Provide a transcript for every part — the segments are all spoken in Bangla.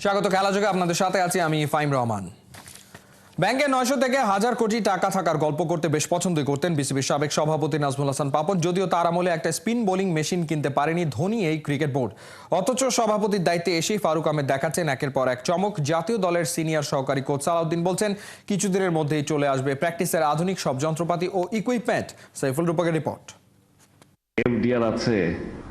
স্বাগত খেলাযোগে আপনাদের সাথে আছি আমি ফাইম রহমান। ব্যাংকে 900 থেকে 1000 কোটি টাকা থাকার গল্প করতে বেশ পছন্দই করতেন বিসিবির সাবেক সভাপতি নাজমুল হাসান পাপন। যদিও তার আমলে একটা স্পিন বোলিং মেশিন কিনতে পারেনি ধোনি এই ক্রিকেট বোর্ড। অথচ সভাপতির দায়িত্বে এসেই ফারুক আহমেদ দেখাচ্ছেন একের পর এক চমক। জাতীয় দলের সিনিয়র সহকারী কোচ সালাউদ্দিন বলছেন কিছুদিনের মধ্যেই চলে আসবে প্র্যাকটিসের আধুনিক সব যন্ত্রপাতি ও ইকুইপমেন্ট। সাইফুল রূপকের রিপোর্ট। এফডিআর আছে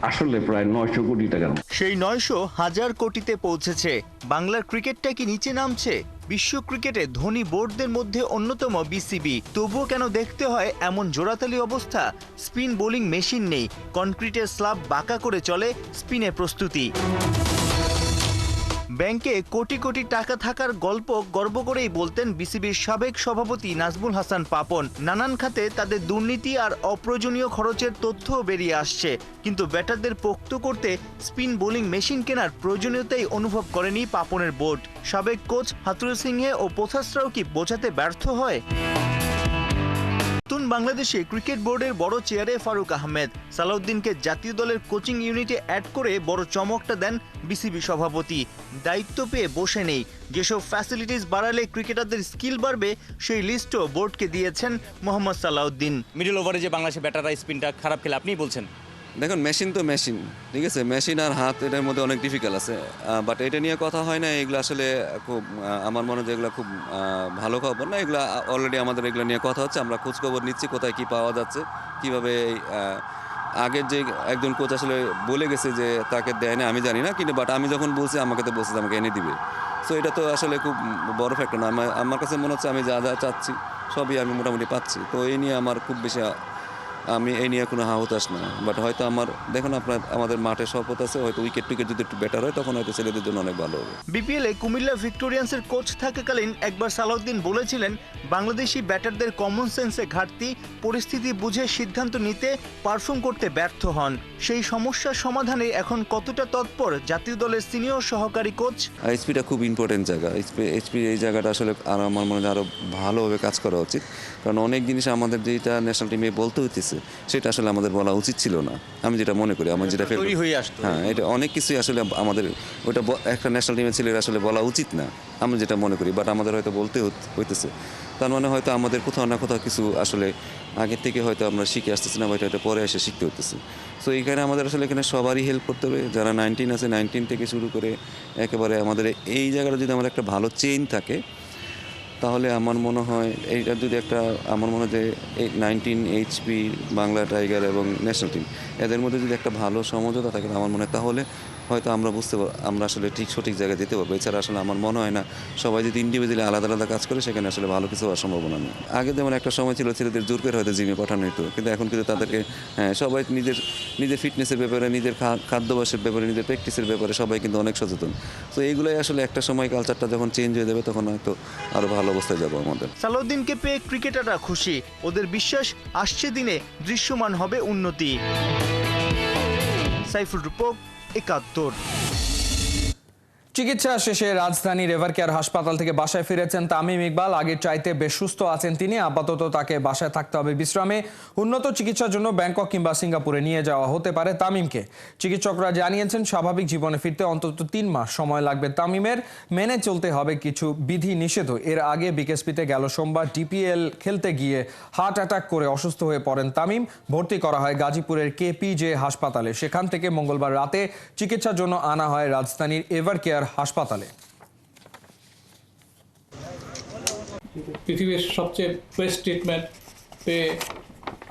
আসলে প্রায় 900 কোটি টাকা। সেই 900,000 কোটিতে পৌঁছেছে। বাংলার ক্রিকেটটা কি নিচে নামছে? বিশ্ব ক্রিকেটে ধনী বোর্ডদের মধ্যে অন্যতম বিসিবি, তবুও কেন দেখতে হয় এমন জোড়াতালি অবস্থা? স্পিন বোলিং মেশিন নেই, কনক্রিটের স্ল্যাব বাঁকা করে চলে স্পিনে প্রস্তুতি। ব্যাংকে কোটি কোটি টাকা থাকার গল্প গর্ব করেই বলতেন বিসিবির সাবেক সভাপতি নাজমুল হাসান পাপন। নানান খাতে তাদের দুর্নীতি আর অপ্রয়োজনীয় খরচের তথ্যও বেরিয়ে আসছে, কিন্তু ব্যাটারদের পোক্ত করতে স্পিন বোলিং মেশিন কেনার প্রয়োজনীয়তাই অনুভব করেনি পাপনের বোর্ড। সাবেক কোচ হাতুরু সিংহে ও পোথাসরাও কি বোঝাতে ব্যর্থ হয়? নতুন বাংলাদেশে ক্রিকেট বোর্ডের বড় চেয়ারে ফারুক আহমেদ। সালাউদ্দিনকে জাতীয় দলের কোচিং ইউনিটে অ্যাড করে বড় চমকটা দেন বিসিবি সভাপতি। দায়িত্ব পেয়ে বসে নেই, যেসব ফ্যাসিলিটিস বাড়ালে ক্রিকেটারদের স্কিল বাড়বে সেই লিস্টও বোর্ডকে দিয়েছেন মোহাম্মদ সালাউদ্দিন। মিডল ওভারে যে বাংলাদেশের ব্যাটাররা স্পিনটা খারাপ খেলে আপনিই বলছেন। দেখুন, মেশিন তো মেশিন, ঠিক আছে, মেশিন আর হাত এটার মধ্যে অনেক ডিফিকাল্ট আছে, বাট এটা নিয়ে কথা হয় না। এগুলো আসলে খুব আমার মনে হয় যে এগুলো খুব ভালো খবর না। এগুলো অলরেডি আমাদের এগুলো নিয়ে কথা হচ্ছে, আমরা খোঁজখবর নিচ্ছি কোথায় কী পাওয়া যাচ্ছে, কীভাবে আগের যে একজন কোচ আসলে বলে গেছে যে তাকে দেয় না আমি জানি না, কিন্তু বাট আমি যখন বলছি আমাকে তো বলছে আমাকে এনে দিবে। সো এটা তো আসলে খুব বড় ফ্যাক্টর না। আমার কাছে মনে হচ্ছে আমি যা যা চাচ্ছি সবই আমি মোটামুটি পাচ্ছি। তো এই নিয়ে আমার খুব বেশি আমি এই নিয়ে কোনো হতাশ না। বাট হয়তো দেখুন আমাদের মাঠে শপথ আছে, হয়তো উইকেট টুইকেট যদি একটু বেটার হয় তখন হয়তো ছেলেদের জন্য অনেক ভালো হবে। বিপিএলে কুমিল্লা ভিক্টোরিয়ান্সের কোচ থাকাকালীন একবার সালাউদ্দিন বলেছিলেন বাংলাদেশি ব্যাটারদের কমন সেন্সে ঘাটতি, পরিস্থিতি বুঝে সিদ্ধান্ত নিতে পারফর্ম করতে ব্যর্থ হন। সেই সমস্যার সমাধানে এখন কতটা তৎপর জাতীয় দলের সিনিয়র সহকারী কোচ? এইচপিটা খুব ইম্পর্টেন্ট জায়গা। এইচপি এই জায়গাটা আসলে আর আমার মনে হয় আরও ভালোভাবে কাজ করা উচিত, কারণ অনেক জিনিস আমাদের যেটা ন্যাশনাল টিমে বলতে হইতেছে সেটা আসলে আমাদের বলা উচিত ছিল না। আমি যেটা মনে করি, আমার যেটা তৈরি হয়ে আসতো। হ্যাঁ, এটা অনেক কিছুই আসলে আমাদের ওইটা একটা ন্যাশনাল টিমের ছেলেরা আসলে বলা উচিত না, আমি যেটা মনে করি, বাট আমাদের হয়তো বলতে হইতেছে। তার মানে হয়তো আমাদের কোথাও না কোথাও কিছু আসলে আগের থেকে হয়তো আমরা শিখে আসতেছি না, বা এটা পরে এসে শিখতে হইতেছে। সো এইখানে আমাদের আসলে এখানে সবারই হেল্প করতে হবে, যারা 19 আছে 19 থেকে শুরু করে একেবারে আমাদের এই জায়গাটা যদি আমাদের একটা ভালো চেইন থাকে, তাহলে আমার মনে হয় এইটা যদি একটা আমার মনে হয় যে এই 19 এইচপি, বাংলা টাইগার এবং ন্যাশনাল টিম এদের মধ্যে যদি একটা ভালো সমঝোতা থাকে আমার মনে হয় তাহলে হয়তো আমরা আমরা আসলে সঠিক জায়গায় যেতে পারবো। এছাড়া আসলে আমার মনে হয় না সবাই যদি ইন্ডিভিজুয়ালি আলাদা আলাদা কাজ করে সেখানে আসলে ভালো কিছু হওয়ার সম্ভাবনা নেই। আগে যেমন একটা সময় ছিল ছেলেদের জোর করে হয়তো জিমে পাঠানো হতো, কিন্তু এখন কিন্তু তাদেরকে সবাই নিজের ফিটনেসের ব্যাপারে, নিজের খাদ্যাভ্যাসের ব্যাপারে, নিজের প্র্যাকটিসের ব্যাপারে সবাই কিন্তু অনেক সচেতন। তো এইগুলোই আসলে একটা সময় কালচারটা যখন চেঞ্জ হয়ে যাবে তখন হয়তো আরও ভালো অবস্থায় যাবো আমাদের। সালাউদ্দিনকে পেয়ে ক্রিকেটাররা খুশি, ওদের বিশ্বাস আসছে দিনে দৃশ্যমান হবে উন্নতি। সাইফুল রূপক, ৭১। চিকিৎসা শেষে রাজধানীর এভারকেয়ার হাসপাতাল থেকে বাসায় ফিরেছেন তামিম ইকবাল। আগের চাইতে বেশ সুস্থ আছেন তিনি। আপাতত তাকে বাসায় থাকতে হবে বিশ্রামে। উন্নত চিকিৎসার জন্য ব্যাংকক কিংবা সিঙ্গাপুরে নিয়ে যাওয়া হতে পারে তামিমকে। চিকিৎসকরা জানিয়েছেন স্বাভাবিক জীবনে ফিরতে অন্তত 3 মাস সময় লাগবে তামিমের। মেনে চলতে হবে কিছু বিধি নিষেধ। এর আগে বিকেএসপিতে গেল সোমবার ডিপিএল খেলতে গিয়ে হার্ট অ্যাটাক করে অসুস্থ হয়ে পড়েন তামিম। ভর্তি করা হয় গাজীপুরের কেপিজে হাসপাতালে। সেখান থেকে মঙ্গলবার রাতে চিকিৎসার জন্য আনা হয় রাজধানীর এভারকেয়ার হাসপাতালে। পৃথিবীর সবচেয়ে বেস্ট ট্রিটমেন্ট পেয়ে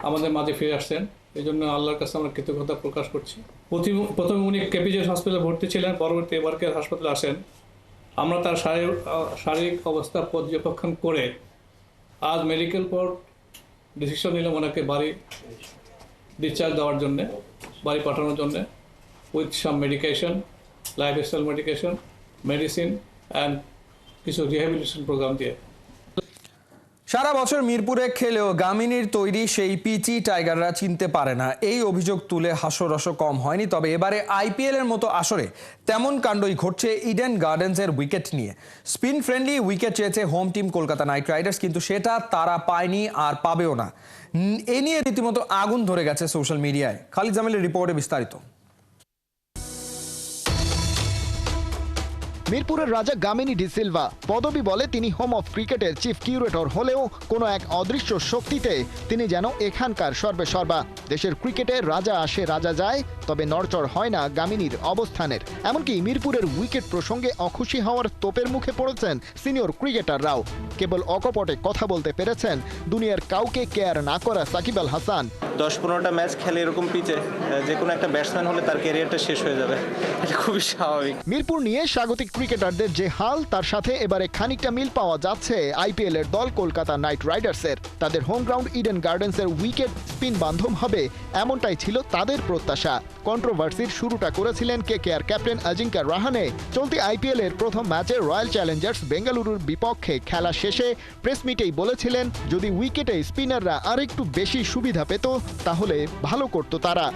আমাদের মাঝে ফিরে আসছেন, এই জন্য আল্লাহর কাছে আমরা কৃতজ্ঞতা প্রকাশ করছি। প্রথমে উনি কেপিজে হাসপাতালে ভর্তি ছিলেন, পরবর্তী এভারকেয়ার হাসপাতালে আসেন। আমরা তার শারীরিক অবস্থা পর্যবেক্ষণ করে আজ মেডিকেল বোর্ড ডিসিশন নিলাম ওনাকে বাড়ি ডিসচার্জ দেওয়ার জন্যে, বাড়ি পাঠানোর জন্যে, with some medication, lifestyle medication, medicine and কিছু রিহ্যাবিলিটেশন প্রোগ্রাম দিয়ে। সারা বছর মিরপুরে খেলেও গামিনীর তৈরি সেই পিচি টাইগাররা চিনতে পারে না। এই অভিযোগ তুলে হাস্যরস কম হয়নি। তবে এবারে আইপিএল এর মতো আসরে তেমন কাণ্ডই ঘটছে ইডেন গার্ডেন্সের উইকেট নিয়ে। স্পিন ফ্রেন্ডলি উইকেট চেয়েছে home team Kolkata night Riders, কিন্তু সেটা তারা পায়নি আর পাবেও না। এ নিয়ে রীতিমতো আগুন ধরে গেছে সোশ্যাল মিডিয়ায়। খালিদ জামিলের রিপোর্টে বিস্তারিত। মিরপুরের রাজা গামিনী ডি সিলভা পদবি বলে তিনি হোম অফ ক্রিকেটের চিফ কিউরেটর হলেও কোনো এক অদৃশ্য শক্তিতে তিনি যেন এখানকার সর্বেসর্বা। দেশের ক্রিকেটে রাজা আসে রাজা যায়, তবে নড়চড় হয় না গামিনীর অবস্থানের। এমনকি মিরপুরের উইকেট প্রসঙ্গে অখুশি হওয়ার তোপের মুখে পড়েছেন সিনিয়র ক্রিকেটাররাও। কেবল অকপটে কথা বলতে পেরেছেন দুনিয়ার কাউকে কেয়ার না করা সাকিব আল হাসান। 10-15টা ম্যাচ খেলে এরকম পিচে যে কোনো একটা ব্যাটসম্যান হলে তার ক্যারিয়ারটা শেষ হয়ে যাবে, এটা খুবই স্বাভাবিক। মিরপুর নিয়ে স্বাগতিক ক্রিকেটারদের যে হাল, তার সাথে এবারে খানিকটা মিল পাওয়া যাচ্ছে আইপিএল এর দল কলকাতা নাইট রাইডার্সের। তাদের হোম গ্রাউন্ড ইডেন গার্ডেন্সের উইকেট স্পিন বান্ধব হবে এমনটাই ছিল তাদের প্রত্যাশা। কন্ট্রোভার্সির শুরুটা করেছিলেন কেকেআর ক্যাপ্টেন অজিঙ্কা রাহানে। চলতি আইপিএল এর প্রথম ম্যাচে রয়্যাল চ্যালেঞ্জার্স বেঙ্গালুরুর বিপক্ষে খেলা শেষে প্রেস মিটেই বলেছিলেন, যদি উইকেটে স্পিনাররা আরেকটু বেশি সুবিধা পেত তাহলে ভালো করত তারা।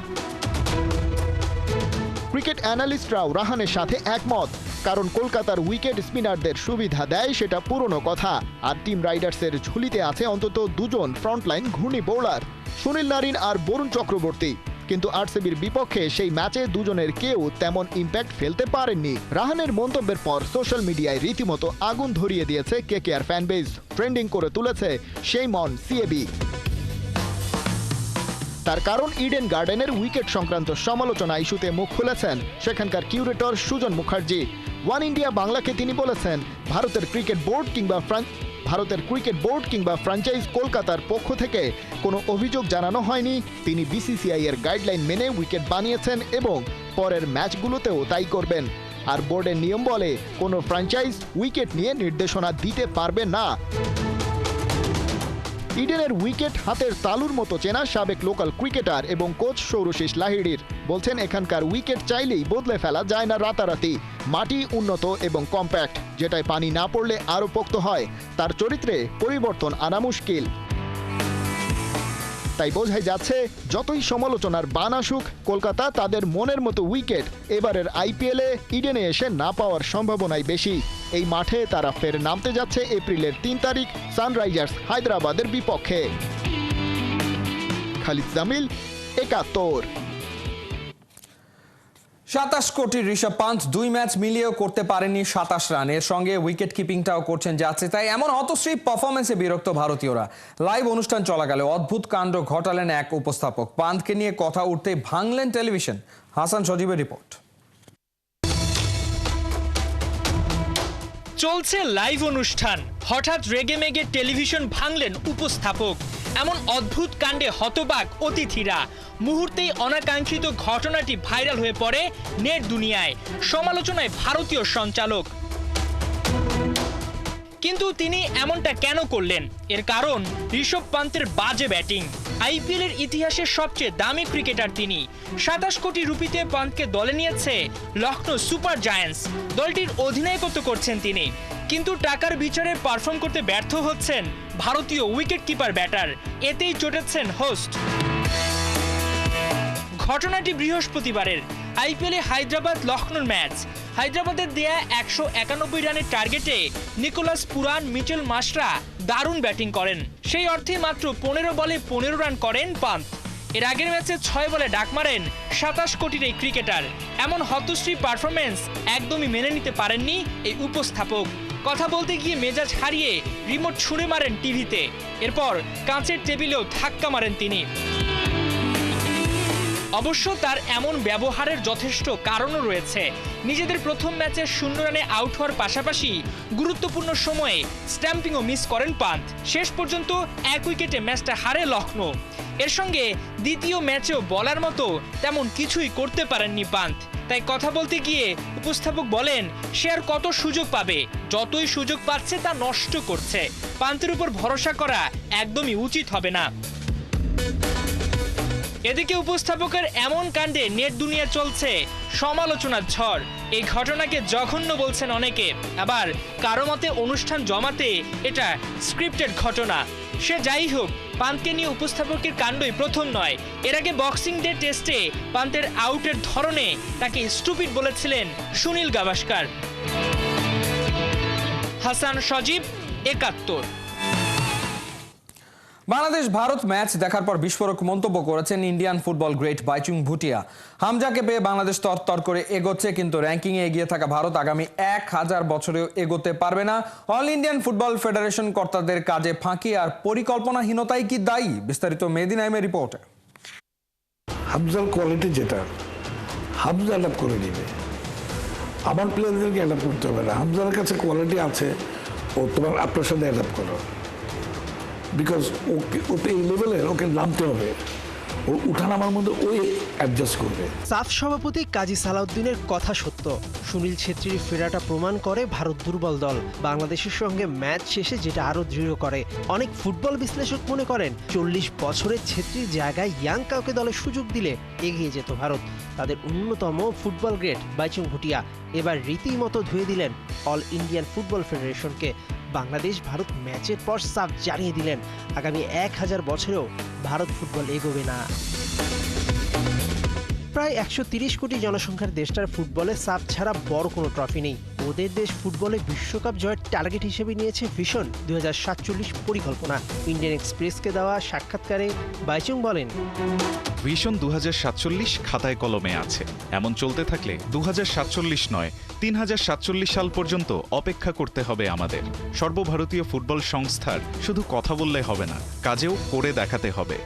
ক্রিকেট অ্যানালিস্টরাও রাহানের সাথে একমত, কারণ কলকাতার উইকেট স্পিনারদের সুবিধা দেয় সেটা পুরনো কথা। আর টিম রাইডার্সের ঝুলিতে আছে অন্তত দুজন ফ্রন্টলাইন ঘূর্ণি বোলার, সুনীল নারিন আর বরুণ চক্রবর্তী। কিন্তু আরসিবির বিপক্ষে সেই ম্যাচে দুজনের কেউ তেমন ইম্প্যাক্ট ফেলতে পারেননি। রাহানের মন্তব্যের পর সোশ্যাল মিডিয়ায় রীতিমতো আগুন ধরিয়ে দিয়েছে কেকেআর ফ্যানবেজ। ট্রেন্ডিং করে তুলেছে শেম অন সিএবি। তার কারণ ইডেন গার্ডেনের উইকেট সংক্রান্ত সমালোচনা ইস্যুতে মুখ খুলেছেন সেখানকার curator Sujan Mukherjee. One India বাংলাকে তিনি বলেছেন, ভারতের ক্রিকেট বোর্ড কিংবা ফ্র্যাঞ্চাইজ কলকাতার পক্ষ থেকে কোনো অভিযোগ জানানো হয়নি। তিনি বিসিসিআই এর গাইডলাইন মেনে উইকেট বানিয়েছেন এবং পরের ম্যাচগুলোতেও তাই করবেন। আর বোর্ডের নিয়ম বলে কোনো ফ্র্যাঞ্চাইজ উইকেট নিয়ে নির্দেশনা দিতে পারবে না। ইডেনের উইকেট হাতের তালুর মতো চেনা সাবেক লোকাল ক্রিকেটার এবং কোচ সৌরশিস লাহিড়ির বলছেন, এখানকার উইকেট চাইলেই বদলে ফেলা যায় না রাতারাতি। মাটি উন্নত এবং কম্প্যাক্ট, যেটায় পানি না পড়লে আরও পোক্ত হয়। তার চরিত্রে পরিবর্তন আনা মুশকিল। তাই বোঝাই যাচ্ছে, যতই সমালোচনার বান আসুক, কলকাতা তাদের মনের মতো উইকেট এবারের আইপিএলে ইডেনে এসে না পাওয়ার সম্ভাবনাই বেশি। এই মাঠে তারা ফের নামতে যাচ্ছে এপ্রিলের 3 তারিখ সানরাইজার্স হায়দ্রাবাদের বিপক্ষে। খালিদ জামিল, ৭১। ২৭ কোটির ঋষভ পান্থ 2 ম্যাচ মিলিয়েও করতে পারেননি ২৭ রান। এর সঙ্গে উইকেট কিপিংটাও করছেন যাচ্ছে তাই। এমন হতশ্রী পারফরমেন্সে বিরক্ত ভারতীয়রা। লাইভ অনুষ্ঠান চলাকালে অদ্ভুত কাণ্ড ঘটালেন এক উপস্থাপক। পান্থকে নিয়ে কথা উঠতেই ভাঙলেন টেলিভিশন। হাসান সজীবের রিপোর্ট। চলছে লাইভ অনুষ্ঠান, হঠাৎ রেগেমেগে টেলিভিশন ভাঙলেন উপস্থাপক। এমন অদ্ভুত কাণ্ডে হতবাক অতিথিরা। মুহূর্তেই অনাকাঙ্ক্ষিত ঘটনাটি ভাইরাল হয়ে পড়ে নেট দুনিয়ায়। সমালোচনায় ভারতীয় সঞ্চালক। কিন্তু তিনি এমনটা কেন করলেন? এর কারণ ঋষভ পান্থের বাজে ব্যাটিং। আইপিএল এর ইতিহাসের সবচেয়ে দামি ক্রিকেটার তিনি। ২৭ কোটি রুপিতে পান্থকে দলে নিয়েছে লখনৌ সুপার জায়ান্টস। দলটির অধিনায়কত্ব করছেন তিনি। কিন্তু টাকার বিচারে পারফর্ম করতে ব্যর্থ হচ্ছেন ভারতীয় উইকেট কিপার ব্যাটার। এতেই চটেছেন হোস্ট। ঘটনাটি বৃহস্পতিবারের আইপিএলে হায়দ্রাবাদ লখনৌর ম্যাচ। হায়দ্রাবাদের দেয়া ১৯১ রানের টার্গেটে নিকোলাস পুরান, মিচেল মাশরা দারুণ ব্যাটিং করেন। সেই অর্থে মাত্র ১৫ বলে ১৫ রান করেন পান্থ। এর আগের ম্যাচে ৬ বলে ডাক মারেন ২৭ কোটির এই ক্রিকেটার। এমন হতশ্রী পারফরমেন্স একদমই মেনে নিতে পারেননি এই উপস্থাপক। কথা বলতে গিয়ে মেজাজ হারিয়ে রিমোট ছুঁড়ে মারেন টিভিতে। এরপর কাঁচের টেবিলেও ধাক্কা মারেন তিনি। অবশ্য তার এমন ব্যবহারের যথেষ্ট কারণও রয়েছে। নিজেদের প্রথম ম্যাচে 0 রানে আউট হওয়ার পাশাপাশি গুরুত্বপূর্ণ সময়ে স্ট্যাম্পিংও মিস করেন পান্থ। শেষ পর্যন্ত 1 উইকেটে ম্যাচটা হারে লখনৌ। এর সঙ্গে দ্বিতীয় ম্যাচেও বলার মতো তেমন কিছুই করতে পারেননি পান্থ। তাই কথা বলতে গিয়ে উপস্থাপক বলেন, সে আর কত সুযোগ পাবে, যতই সুযোগ পাচ্ছে তা নষ্ট করছে। পান্থের উপর ভরসা করা একদমই উচিত হবে না। এদিকে উপস্থাপকের এমন কাণ্ডে নেট দুনিয়া চলছে সমালোচনার ঝড়। এই ঘটনাকে জঘন্য বলছেন অনেকে, আবার কারো মতে অনুষ্ঠান জমাতে এটা স্ক্রিপ্টেড ঘটনা। সে যাই হোক, পান্থকে নিয়ে উপস্থাপকের কাণ্ডই প্রথম নয়। এর আগে বক্সিং ডে টেস্টে পান্থের আউটের ধরনে তাকে স্টুপিড বলেছিলেন সুনীল গাভাস্কার। হাসান সজীব, ৭১। বাংলাদেশ ভারত ম্যাচ দেখার পর বিস্ফোরক মন্তব্য করেছেন Indian football great Baichung Bhutia. হামজাকে পেয়ে বাংলাদেশ তরতর করে এগোচ্ছে, কিন্তু র্যাঙ্কিংয়ে এগিয়ে থাকা ভারত আগামী 1000 বছরেও এগোতে পারবে না। অল ইন্ডিয়ান ফুটবল ফেডারেশন কর্তাদের কাজে ফাঁকি আর পরিকল্পনাহীনতাই কি দায়ী? বিস্তারিত মেহেদী নাইমের রিপোর্টে। হামজার কোয়ালিটি যেটা হামজা অ্যাডাপ্ট করে নেবে, আমার প্লেয়ারদেরকে অ্যাডাপ্ট করতে হবে না। হামজার কাছে কোয়ালিটি আছে, ও তোমার আপনার সাথে অ্যাডাপ্ট করো, বিকজ ওকে এই লেভেলের ওকে নামতে হবে, ও উঠানামার মধ্যে ওই অ্যাডজাস্ট করবে। সাফ সভাপতি কাজী সালাউদ্দিনের কথা সত্য। সুনীল ছেত্রীর ফেরাটা প্রমাণ করে ভারত দুর্বল দল। বাংলাদেশের সঙ্গে ম্যাচ শেষে যেটা আরও দৃঢ় করে। অনেক ফুটবল বিশ্লেষক মনে করেন 40 বছরের ছেত্রীর জায়গায় ইয়াং কাউকে দলে সুযোগ দিলে এগিয়ে যেত ভারত। তাদের অন্যতম ফুটবল গ্রেট বাইচুং ভুটিয়া এবার রীতিমতো ধুয়ে দিলেন অল ইন্ডিয়ান ফুটবল ফেডারেশনকে। বাংলাদেশ ভারত ম্যাচের পর সাফ জানিয়ে দিলেন আগামী 1000 বছরেও ভারত ফুটবল এগোবে না। প্রায় 130 কোটি জনসংখ্যার দেশটার ফুটবলে সাফ ছাড়া বড় কোনো ট্রফি নেই। ওদের দেশ ফুটবলে বিশ্বকাপ জয়ের টার্গেট হিসেবে নিয়েছে ভিশন 2047 পরিকল্পনা। ইন্ডিয়ান এক্সপ্রেসকে দেওয়া সাক্ষাৎকারে বাইচুং বলেন, ভিশন 2047 খাতায় কলমে আছে। এমন চলতে থাকলে 2047 নয় 3047 সাল পর্যন্ত অপেক্ষা করতে হবে আমাদের। সর্বভারতীয় ফুটবল সংস্থার শুধু কথা বললে হবে না, কাজেও করে দেখাতে হবে।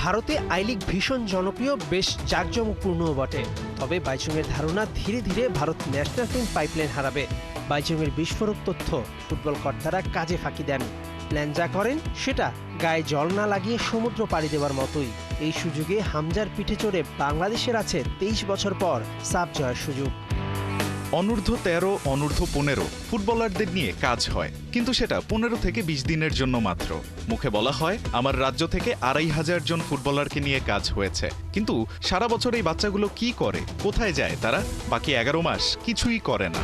ভারতে আই লিগ ভীষণ জনপ্রিয়, বেশ জাঁকজমকপূর্ণও বটে। তবে বাইচুংয়ের ধারণা ধীরে ধীরে ভারত ন্যাশনাল টিম পাইপলাইন হারাবে। বাইচুংয়ের বিস্ফোরক তথ্য ফুটবল কর্তারা কাজে ফাঁকি দেন। প্ল্যান যা করেন সেটা গায়ে জল না লাগিয়ে সমুদ্র পাড়ি দেওয়ার মতোই। এই সুযোগে হামজার পিঠে চড়ে বাংলাদেশের আছে 23 বছর পর সাফ জয়ের সুযোগ। অনূর্ধ্ব 13, অনূর্ধ্ব 15 ফুটবলারদের নিয়ে কাজ হয়, কিন্তু সেটা 15 থেকে 20 দিনের জন্য মাত্র। মুখে বলা হয় আমার রাজ্য থেকে 2500 জন ফুটবলারকে নিয়ে কাজ হয়েছে, কিন্তু সারা বছর এই বাচ্চাগুলো কি করে, কোথায় যায় তারা? বাকি 11 মাস কিছুই করে না।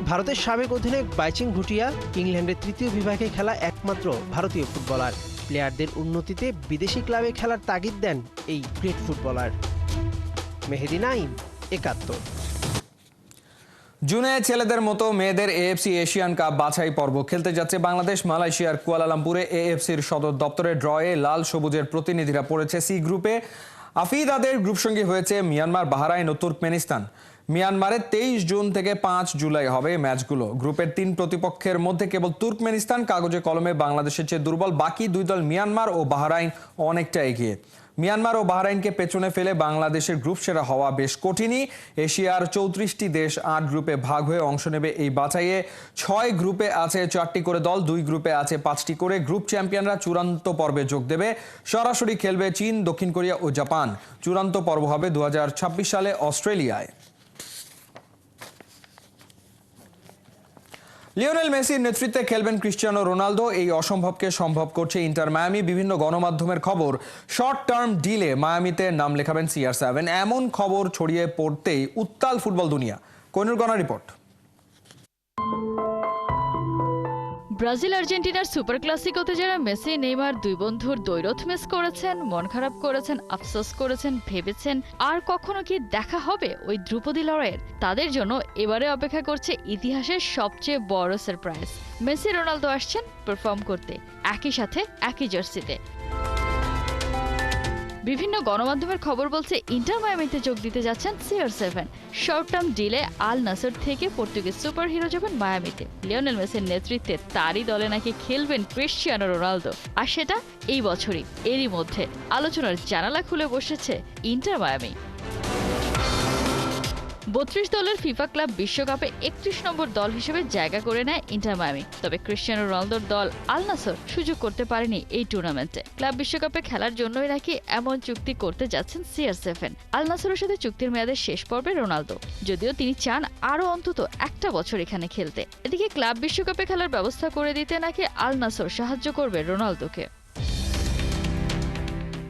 ভারতের সাবেক অধিনায়ক বাইচুং ভুটিয়া ইংল্যান্ডের 3য় বিভাগে খেলা একমাত্র ভারতীয় ফুটবলার। প্লেয়ারদের উন্নতিতে বিদেশি ক্লাবে খেলার তাগিদ দেন এই গ্রেট ফুটবলার। মেহেদী নাইম, 71। জুনে ছেলেদের মতো মেয়েদের এএফসি এশিয়ান কাপ বাছাই পর্ব খেলতে যাচ্ছে বাংলাদেশ। মালয়েশিয়ার কুয়ালালামপুরে এএফসির সদর দপ্তরের ড্রয়ে লাল সবুজের প্রতিনিধিরা পড়েছে সি গ্রুপে। আফিদাদের গ্রুপ সঙ্গী হয়েছে মিয়ানমার, বাহরাইন ও তুর্কমেনিস্তান। মিয়ানমারে 23 জুন থেকে 5 জুলাই হবে ম্যাচগুলো। গ্রুপের 3 প্রতিপক্ষের মধ্যে কেবল তুর্কমেনিস্তান কাগজে কলমে বাংলাদেশের চেয়ে দুর্বল। বাকি 2 দল মিয়ানমার ও বাহরাইন অনেকটা এগিয়ে। মিয়ানমার ও বাহরাইনকে পেছনে ফেলে বাংলাদেশের গ্রুপ সেরা হওয়া বেশ কঠিনই। এশিয়ার 34টি দেশ 8 গ্রুপে ভাগ হয়ে অংশ নেবে এই বাছাইয়ে। 6 গ্রুপে আছে 4টি করে দল, 2 গ্রুপে আছে 5টি করে। গ্রুপ চ্যাম্পিয়নরা চূড়ান্ত পর্বে যোগ দেবে। সরাসরি খেলবে চীন, দক্ষিণ কোরিয়া ও জাপান। চূড়ান্ত পর্ব হবে 2026 সালে অস্ট্রেলিয়ায়। লিওনেল মেসির নেতৃত্বে খেলবেন ক্রিস্টিয়ানো রোনালদো। এই অসম্ভবকে সম্ভব করছে ইন্টার মায়ামি। বিভিন্ন গণমাধ্যমের খবর, শর্ট টার্ম ডিলে মায়ামিতে নাম লেখাবেন CR7। এমন খবর ছড়িয়ে পড়তেই উত্তাল ফুটবল দুনিয়া। কোহিনুর গনা রিপোর্ট। ব্রাজিল আর্জেন্টিনার সুপার ক্লাসিকোতে যারা মেসি, নেইমার দুই বন্ধুর দ্বৈরথ মিস করেছেন, মন খারাপ করেছেন, আফসোস করেছেন, ভেবেছেন আর কখনো কি দেখা হবে ওই ধ্রুপদী লড়াইয়ের, তাদের জন্য এবারে অপেক্ষা করছে ইতিহাসের সবচেয়ে বড় সারপ্রাইজ। মেসি, রোনালদো আসছেন পারফর্ম করতে একই সাথে একই জার্সিতে। বিভিন্ন গণমাধ্যমের খবর বলছে ইন্টার মায়ামিতে যোগ দিতে যাচ্ছেন CR7। শর্ট টার্ম ডিলে আল নাসর থেকে পর্তুগিজ সুপার হিরো যাবেন মায়ামিতে। লিওনেল মেসির নেতৃত্বে তারই দলে নাকি খেলবেন ক্রিস্টিয়ানো রোনালদো, আর সেটা এই বছরই। এরই মধ্যে আলোচনার জানালা খুলে বসেছে ইন্টার মায়ামি। 32 দলের ফিফা ক্লাব বিশ্বকাপে 31 নম্বর দল হিসেবে জায়গা করে নেয় ইন্টার মায়ামি। তবে ক্রিস্টিয়ানো রোনালদোর দল আল নাসর সুযোগ করতে পারেনি এই টুর্নামেন্টে। ক্লাব বিশ্বকাপে খেলার জন্যই নাকি এমন চুক্তি করতে যাচ্ছেন CR7। আল নাসরের সাথে চুক্তির মেয়াদের শেষ পর্বে রোনালদো, যদিও তিনি চান আরও অন্তত 1টা বছর এখানে খেলতে। এদিকে ক্লাব বিশ্বকাপে খেলার ব্যবস্থা করে দিতে নাকি আল নাসর সাহায্য করবে রোনালদোকে।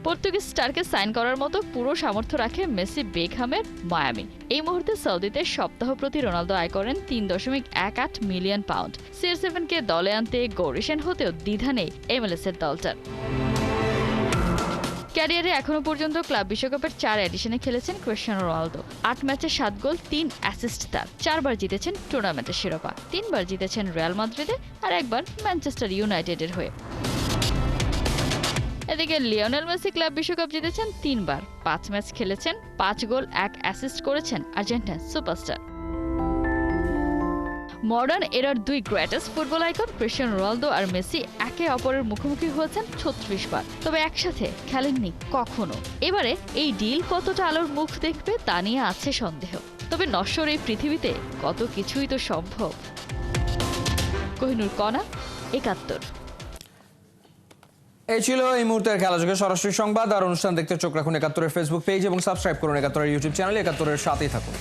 পর্তুগিজ স্টারকে সাইন করার মতো পুরো সামর্থ্য রাখে মেসি বেকহামের মায়ামি। এই মুহূর্তে সৌদিতে সপ্তাহ প্রতি রোনালদো আয় করেন 3.18 মিলিয়ন পাউন্ড। CR7কে দলে আনতে গৌরিশেন হতেও দ্বিধা নেই MLS এর দলটার। ক্যারিয়ারে এখনো পর্যন্ত ক্লাব বিশ্বকাপের 4 এডিশনে খেলেছেন ক্রিস্টিয়ানো রোনালদো। 8 ম্যাচে 7 গোল, 3 অ্যাসিস্ট তার। 4 বার জিতেছেন টুর্নামেন্টের শিরোপা, 3 বার জিতেছেন রিয়াল মাদ্রিদে আর 1 বার ম্যানচেস্টার ইউনাইটেডের হয়ে। এদিকে লিওনেল মেসি ক্লাব বিশ্বকাপ জিতেছেন 3 বার, 5 ম্যাচ খেলেছেন, 5 গোল 1 অ্যাসিস্ট করেছেন আর্জেন্টাইন সুপারস্টার। মডার্ন এরার 2 greatest football icon Cristiano Ronaldo আর মেসি একে অপরের মুখোমুখি হয়েছেন 36 বার, তবে একসাথে খেলেননি কখনো। এবারে এই ডিল কতটা আলোর মুখ দেখবে তা নিয়ে আছে সন্দেহ, তবে নশ্বর এই পৃথিবীতে কত কিছুই তো সম্ভব। কোহিনুর কণা, 71। এই ছিল এই মুহূর্তের খেলাযোগে সরাসরি সংবাদ। আর অনুষ্ঠান দেখতে চোখ রাখুন 71-এর ফেসবুক পেজ এবং সাবস্ক্রাইব করুন 71-এর ইউটিউব চ্যানেল। 71-এর সাথেই থাকুন।